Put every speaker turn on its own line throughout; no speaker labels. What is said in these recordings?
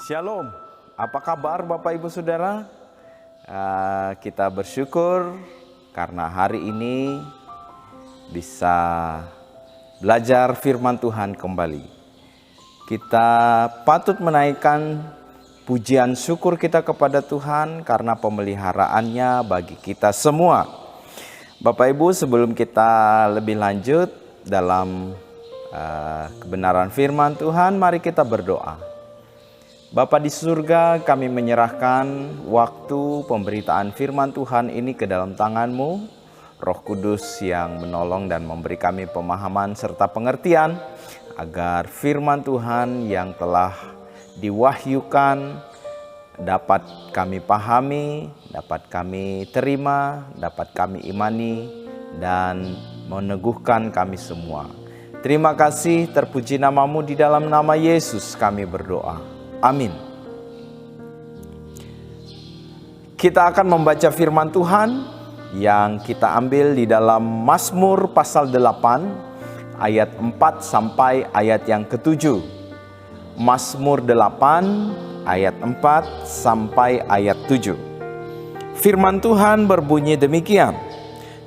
Shalom, apa kabar Bapak Ibu Saudara? Kita bersyukur karena hari ini bisa belajar firman Tuhan kembali. Kita patut menaikkan pujian syukur kita kepada Tuhan karena pemeliharaannya bagi kita semua. Bapak Ibu, sebelum kita lebih lanjut dalam kebenaran firman Tuhan, mari kita berdoa. Bapa di surga, kami menyerahkan waktu pemberitaan firman Tuhan ini ke dalam tangan-Mu. Roh Kudus yang menolong dan memberi kami pemahaman serta pengertian, agar firman Tuhan yang telah diwahyukan dapat kami pahami, dapat kami terima, dapat kami imani, dan meneguhkan kami semua. Terima kasih, terpuji nama-Mu, di dalam nama Yesus kami berdoa. Amin. Kita akan membaca firman Tuhan yang kita ambil di dalam Mazmur pasal 8 ayat 4 sampai ayat yang ke-7. Mazmur 8 ayat 4 sampai ayat 7. Firman Tuhan berbunyi demikian.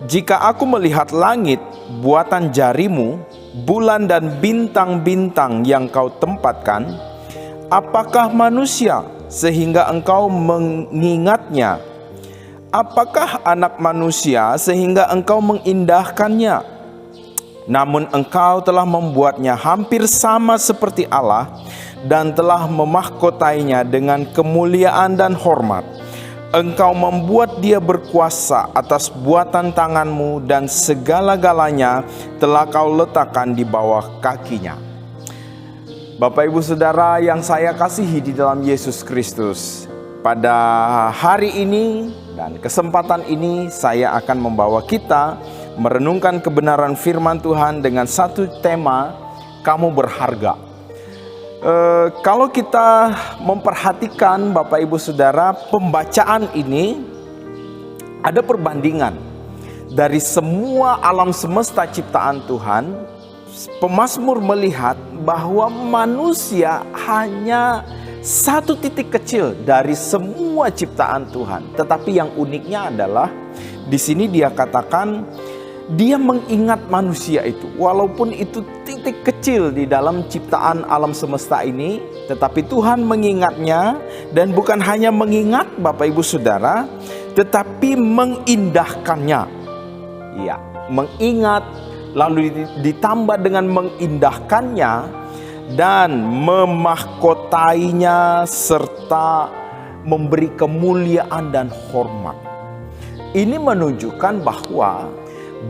Jika aku melihat langit, buatan jarimu, bulan dan bintang-bintang yang kau tempatkan, apakah manusia sehingga engkau mengingatnya? Apakah anak manusia sehingga engkau mengindahkannya? Namun engkau telah membuatnya hampir sama seperti Allah dan telah memahkotainya dengan kemuliaan dan hormat. Engkau membuat dia berkuasa atas buatan tanganmu dan segala-galanya telah kau letakkan di bawah kakinya. Bapak Ibu Saudara yang saya kasihi di dalam Yesus Kristus, pada hari ini dan kesempatan ini saya akan membawa kita merenungkan kebenaran firman Tuhan dengan satu tema, kamu berharga. Kalau kita memperhatikan Bapak Ibu Saudara, pembacaan ini ada perbandingan dari semua alam semesta ciptaan Tuhan. Pemazmur melihat bahwa manusia hanya satu titik kecil dari semua ciptaan Tuhan. Tetapi yang uniknya adalah di sini dia katakan dia mengingat manusia itu. Walaupun itu titik kecil di dalam ciptaan alam semesta ini, tetapi Tuhan mengingatnya, dan bukan hanya mengingat Bapak Ibu Saudara, tetapi mengindahkannya. Ya, mengingat lalu ditambah dengan mengindahkannya dan memahkotainya serta memberi kemuliaan dan hormat. Ini menunjukkan bahwa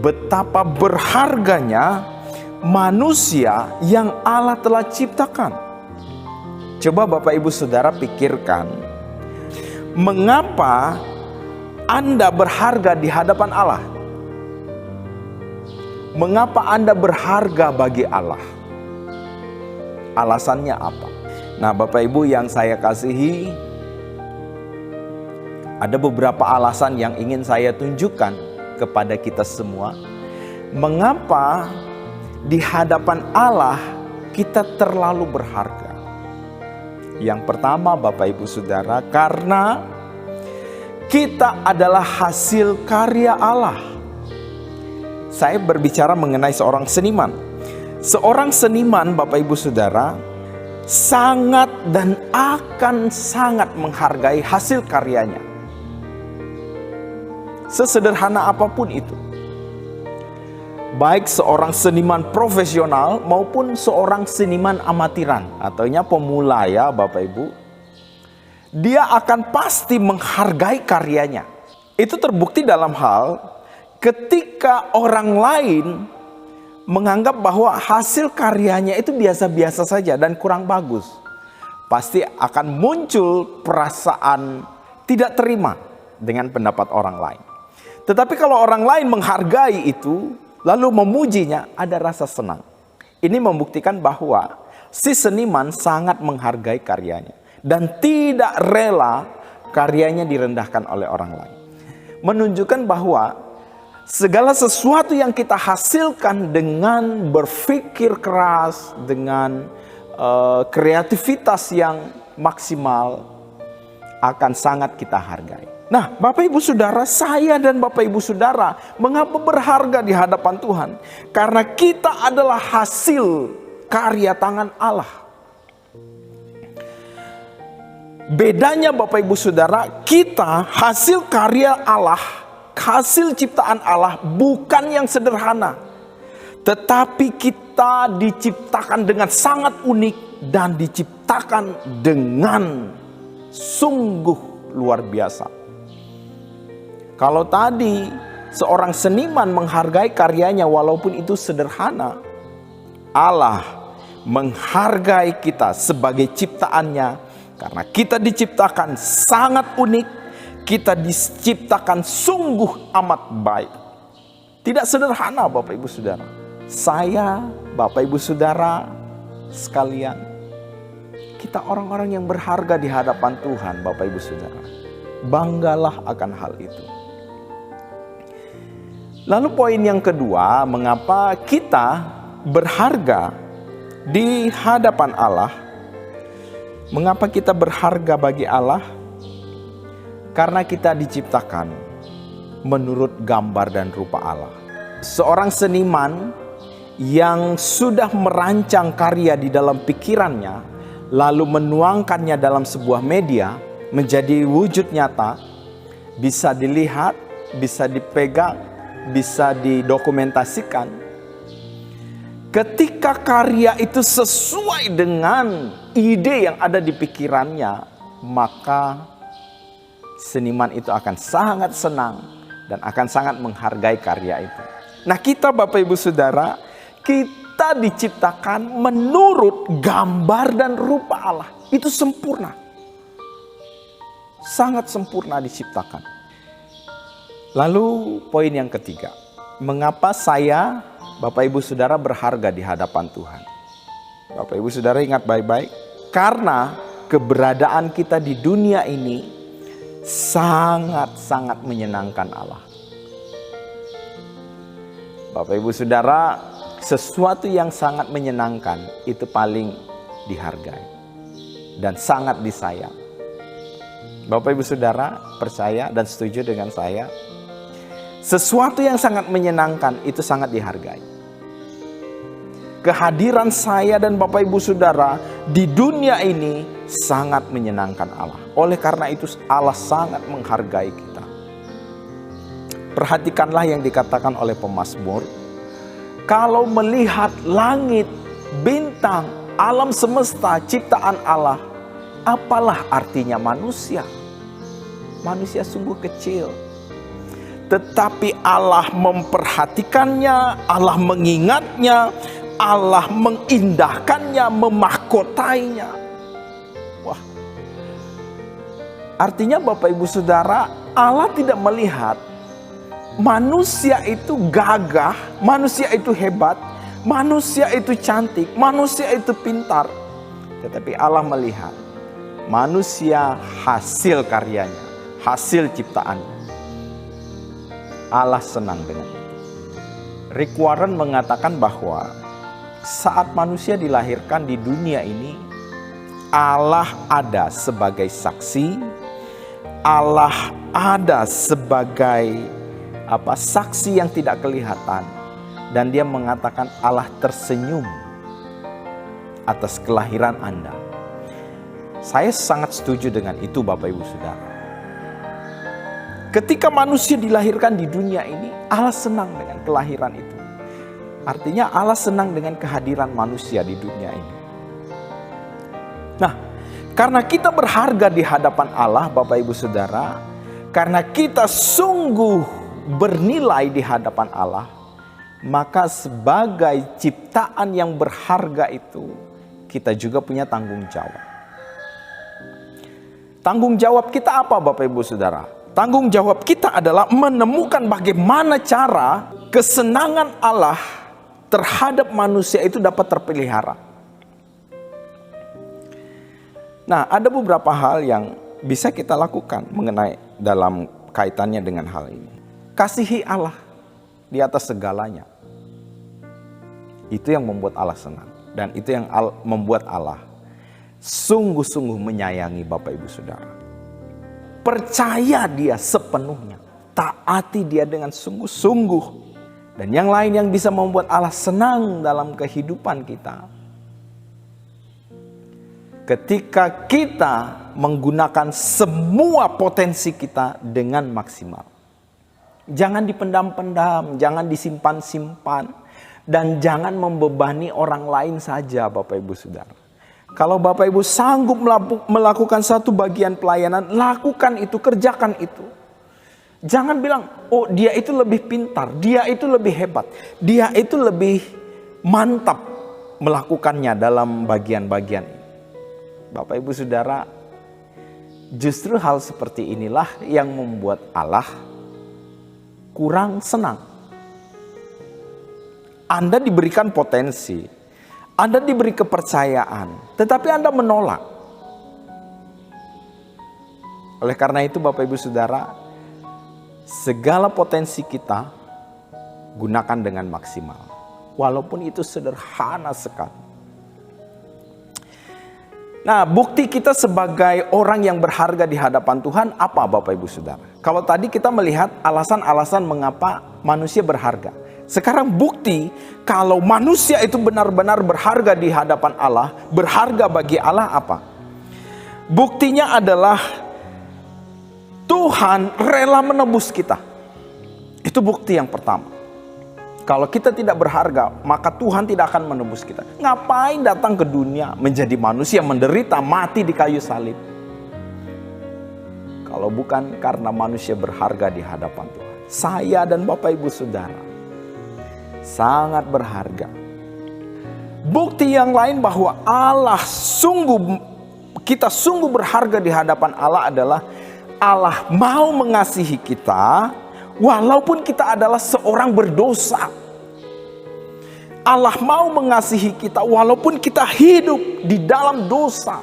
betapa berharganya manusia yang Allah telah ciptakan. Coba Bapak Ibu Saudara pikirkan, mengapa Anda berharga di hadapan Allah? Mengapa Anda berharga bagi Allah? Alasannya apa? Nah, Bapak Ibu yang saya kasihi, ada beberapa alasan yang ingin saya tunjukkan kepada kita semua. Mengapa di hadapan Allah kita terlalu berharga? Yang pertama Bapak Ibu Saudara, karena kita adalah hasil karya Allah. Saya berbicara mengenai seorang seniman. Seorang seniman Bapak Ibu Saudara sangat dan akan sangat menghargai hasil karyanya. Sesederhana apapun itu. Baik seorang seniman profesional maupun seorang seniman amatiran, ataunya pemula ya Bapak Ibu. Dia akan pasti menghargai karyanya. Itu terbukti dalam hal ketika orang lain menganggap bahwa hasil karyanya itu biasa-biasa saja dan kurang bagus, pasti akan muncul perasaan tidak terima dengan pendapat orang lain. Tetapi kalau orang lain menghargai itu, lalu memujinya, ada rasa senang. Ini membuktikan bahwa si seniman sangat menghargai karyanya dan tidak rela karyanya direndahkan oleh orang lain. Menunjukkan bahwa Segala sesuatu yang kita hasilkan dengan berpikir keras, dengan kreativitas yang maksimal, akan sangat kita hargai. Nah, Bapak Ibu Saudara, saya dan Bapak Ibu Saudara, mengapa berharga di hadapan Tuhan? Karena kita adalah hasil karya tangan Allah. Bedanya Bapak Ibu Saudara, kita hasil karya Allah, hasil ciptaan Allah bukan yang sederhana. Tetapi kita diciptakan dengan sangat unik dan diciptakan dengan sungguh luar biasa. Kalau tadi seorang seniman menghargai karyanya walaupun itu sederhana, Allah menghargai kita sebagai ciptaannya karena kita diciptakan sangat unik, kita diciptakan sungguh amat baik. Tidak sederhana Bapak Ibu Saudara. Saya, Bapak Ibu Saudara sekalian, kita orang-orang yang berharga di hadapan Tuhan, Bapak Ibu Saudara. Banggalah akan hal itu. Lalu poin yang kedua, mengapa kita berharga di hadapan Allah? Mengapa kita berharga bagi Allah? Karena kita diciptakan menurut gambar dan rupa Allah. Seorang seniman yang sudah merancang karya di dalam pikirannya, lalu menuangkannya dalam sebuah media menjadi wujud nyata, bisa dilihat, bisa dipegang, bisa didokumentasikan. Ketika karya itu sesuai dengan ide yang ada di pikirannya, maka seniman itu akan sangat senang dan akan sangat menghargai karya itu. Nah, kita Bapak Ibu Saudara, kita diciptakan menurut gambar dan rupa Allah. Itu sempurna. Sangat sempurna diciptakan. Lalu poin yang ketiga, mengapa saya, Bapak Ibu Saudara, berharga di hadapan Tuhan? Bapak Ibu Saudara ingat baik-baik, karena keberadaan kita di dunia ini sangat-sangat menyenangkan Allah. Bapak Ibu Saudara, sesuatu yang sangat menyenangkan itu paling dihargai dan sangat disayang. Bapak Ibu Saudara percaya dan setuju dengan saya? Sesuatu yang sangat menyenangkan itu sangat dihargai. Kehadiran saya dan Bapak Ibu Saudara di dunia ini sangat menyenangkan Allah. Oleh karena itu Allah sangat menghargai kita. Perhatikanlah yang dikatakan oleh pemazmur. Kalau melihat langit, bintang, alam semesta, ciptaan Allah, apalah artinya manusia? Manusia sungguh kecil. Tetapi Allah memperhatikannya, Allah mengingatnya, Allah mengindahkannya, memahkotainya. Wah. Artinya Bapak Ibu Saudara, Allah tidak melihat manusia itu gagah, manusia itu hebat, manusia itu cantik, manusia itu pintar. Tetapi Allah melihat manusia hasil karyanya, hasil ciptaannya. Allah senang dengan itu. Rick Warren mengatakan bahwa saat manusia dilahirkan di dunia ini, Allah ada sebagai saksi, Allah ada sebagai saksi yang tidak kelihatan, dan dia mengatakan Allah tersenyum atas kelahiran Anda. Saya sangat setuju dengan itu Bapak Ibu Saudara. Ketika manusia dilahirkan di dunia ini, Allah senang dengan kelahiran itu. Artinya Allah senang dengan kehadiran manusia di dunia ini. Nah, karena kita berharga di hadapan Allah Bapak Ibu Saudara, karena kita sungguh bernilai di hadapan Allah, maka sebagai ciptaan yang berharga itu, kita juga punya tanggung jawab. Tanggung jawab kita apa Bapak Ibu Saudara? Tanggung jawab kita adalah menemukan bagaimana cara kesenangan Allah terhadap manusia itu dapat terpelihara. Nah, ada beberapa hal yang bisa kita lakukan mengenai dalam kaitannya dengan hal ini. Kasihi Allah. di atas segalanya. Itu yang membuat Allah senang. Dan itu yang membuat Allah sungguh-sungguh menyayangi Bapak Ibu Saudara. Percaya Dia sepenuhnya. Taati Dia dengan sungguh-sungguh. Dan yang lain yang bisa membuat Allah senang dalam kehidupan kita, ketika kita menggunakan semua potensi kita dengan maksimal. Jangan dipendam-pendam, jangan disimpan-simpan, dan jangan membebani orang lain saja Bapak Ibu Saudara. Kalau Bapak Ibu sanggup melakukan satu bagian pelayanan, lakukan itu, kerjakan itu. Jangan bilang, oh dia itu lebih pintar, dia itu lebih hebat, dia itu lebih mantap melakukannya dalam bagian-bagian ini. Bapak Ibu Saudara, justru hal seperti inilah yang membuat Allah kurang senang. Anda diberikan potensi, Anda diberi kepercayaan, tetapi Anda menolak. Oleh karena itu Bapak Ibu Saudara, segala potensi kita gunakan dengan maksimal. Walaupun itu sederhana sekali. Nah, bukti kita sebagai orang yang berharga di hadapan Tuhan apa Bapak Ibu Saudara? Kalau tadi kita melihat alasan-alasan mengapa manusia berharga. Sekarang bukti kalau manusia itu benar-benar berharga di hadapan Allah, berharga bagi Allah apa? Buktinya adalah Tuhan rela menebus kita. Itu bukti yang pertama. Kalau kita tidak berharga, maka Tuhan tidak akan menebus kita. Ngapain datang ke dunia menjadi manusia, menderita, mati di kayu salib? Kalau bukan karena manusia berharga di hadapan Tuhan. Saya dan Bapak Ibu Saudara sangat berharga. Bukti yang lain bahwa kita sungguh berharga di hadapan Allah adalah Allah mau mengasihi kita walaupun kita adalah seorang berdosa. Allah mau mengasihi kita walaupun kita hidup di dalam dosa.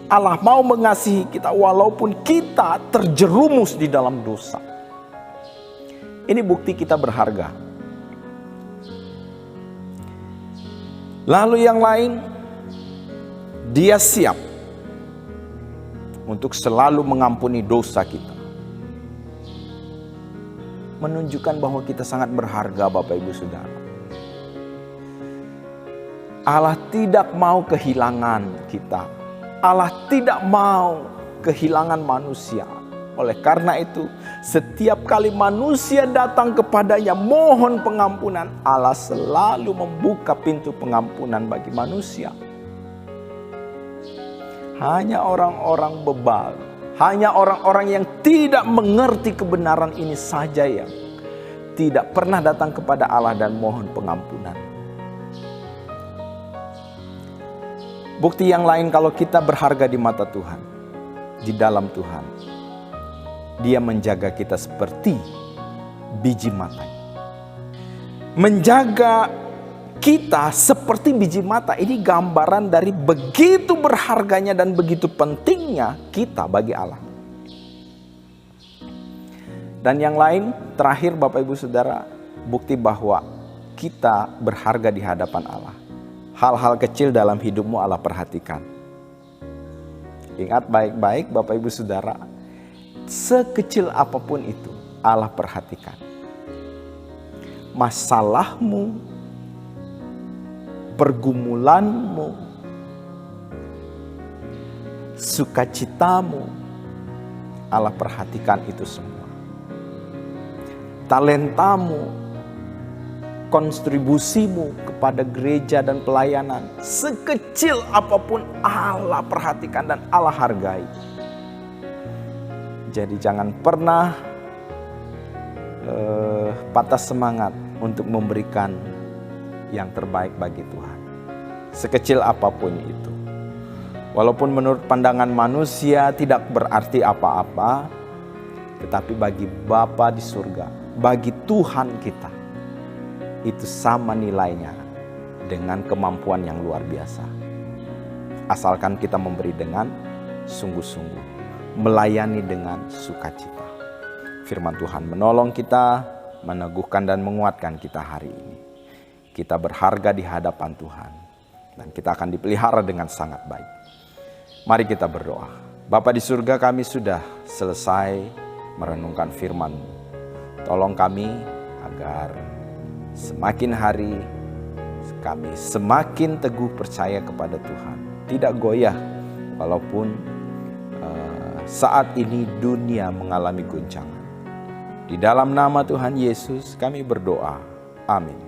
Allah mau mengasihi kita walaupun kita terjerumus di dalam dosa. Ini bukti kita berharga. Lalu yang lain, Dia siap untuk selalu mengampuni dosa kita. Menunjukkan bahwa kita sangat berharga Bapak Ibu Saudara. Allah tidak mau kehilangan kita. Allah tidak mau kehilangan manusia. Oleh karena itu, setiap kali manusia datang kepadanya mohon pengampunan, Allah selalu membuka pintu pengampunan bagi manusia. Hanya orang-orang bebal, hanya orang-orang yang tidak mengerti kebenaran ini saja yang tidak pernah datang kepada Allah dan mohon pengampunan. Bukti yang lain kalau kita berharga di mata Tuhan, di dalam Tuhan, Dia menjaga kita seperti biji matanya. Menjaga kita seperti biji mata, ini gambaran dari begitu berharganya dan begitu pentingnya kita bagi Allah. Dan yang lain, terakhir Bapak Ibu Saudara, bukti bahwa kita berharga di hadapan Allah. Hal-hal kecil dalam hidupmu Allah perhatikan. Ingat baik-baik Bapak Ibu Saudara, sekecil apapun itu Allah perhatikan. Masalahmu, pergumulanmu, sukacitamu, Allah perhatikan itu semua. Talentamu, kontribusimu kepada gereja dan pelayanan, sekecil apapun Allah perhatikan dan Allah hargai. Jadi jangan pernah patah semangat untuk memberikan yang terbaik bagi Tuhan. Sekecil apapun itu. Walaupun menurut pandangan manusia tidak berarti apa-apa, tetapi bagi Bapa di surga, bagi Tuhan kita, itu sama nilainya dengan kemampuan yang luar biasa. Asalkan kita memberi dengan sungguh-sungguh, melayani dengan sukacita. Firman Tuhan menolong kita, meneguhkan dan menguatkan kita hari ini. Kita berharga di hadapan Tuhan dan kita akan dipelihara dengan sangat baik. Mari kita berdoa. Bapa di surga, kami sudah selesai merenungkan firman-Mu. Tolong kami agar semakin hari kami semakin teguh percaya kepada Tuhan. Tidak goyah walaupun saat ini dunia mengalami guncangan. Di dalam nama Tuhan Yesus kami berdoa. Amin.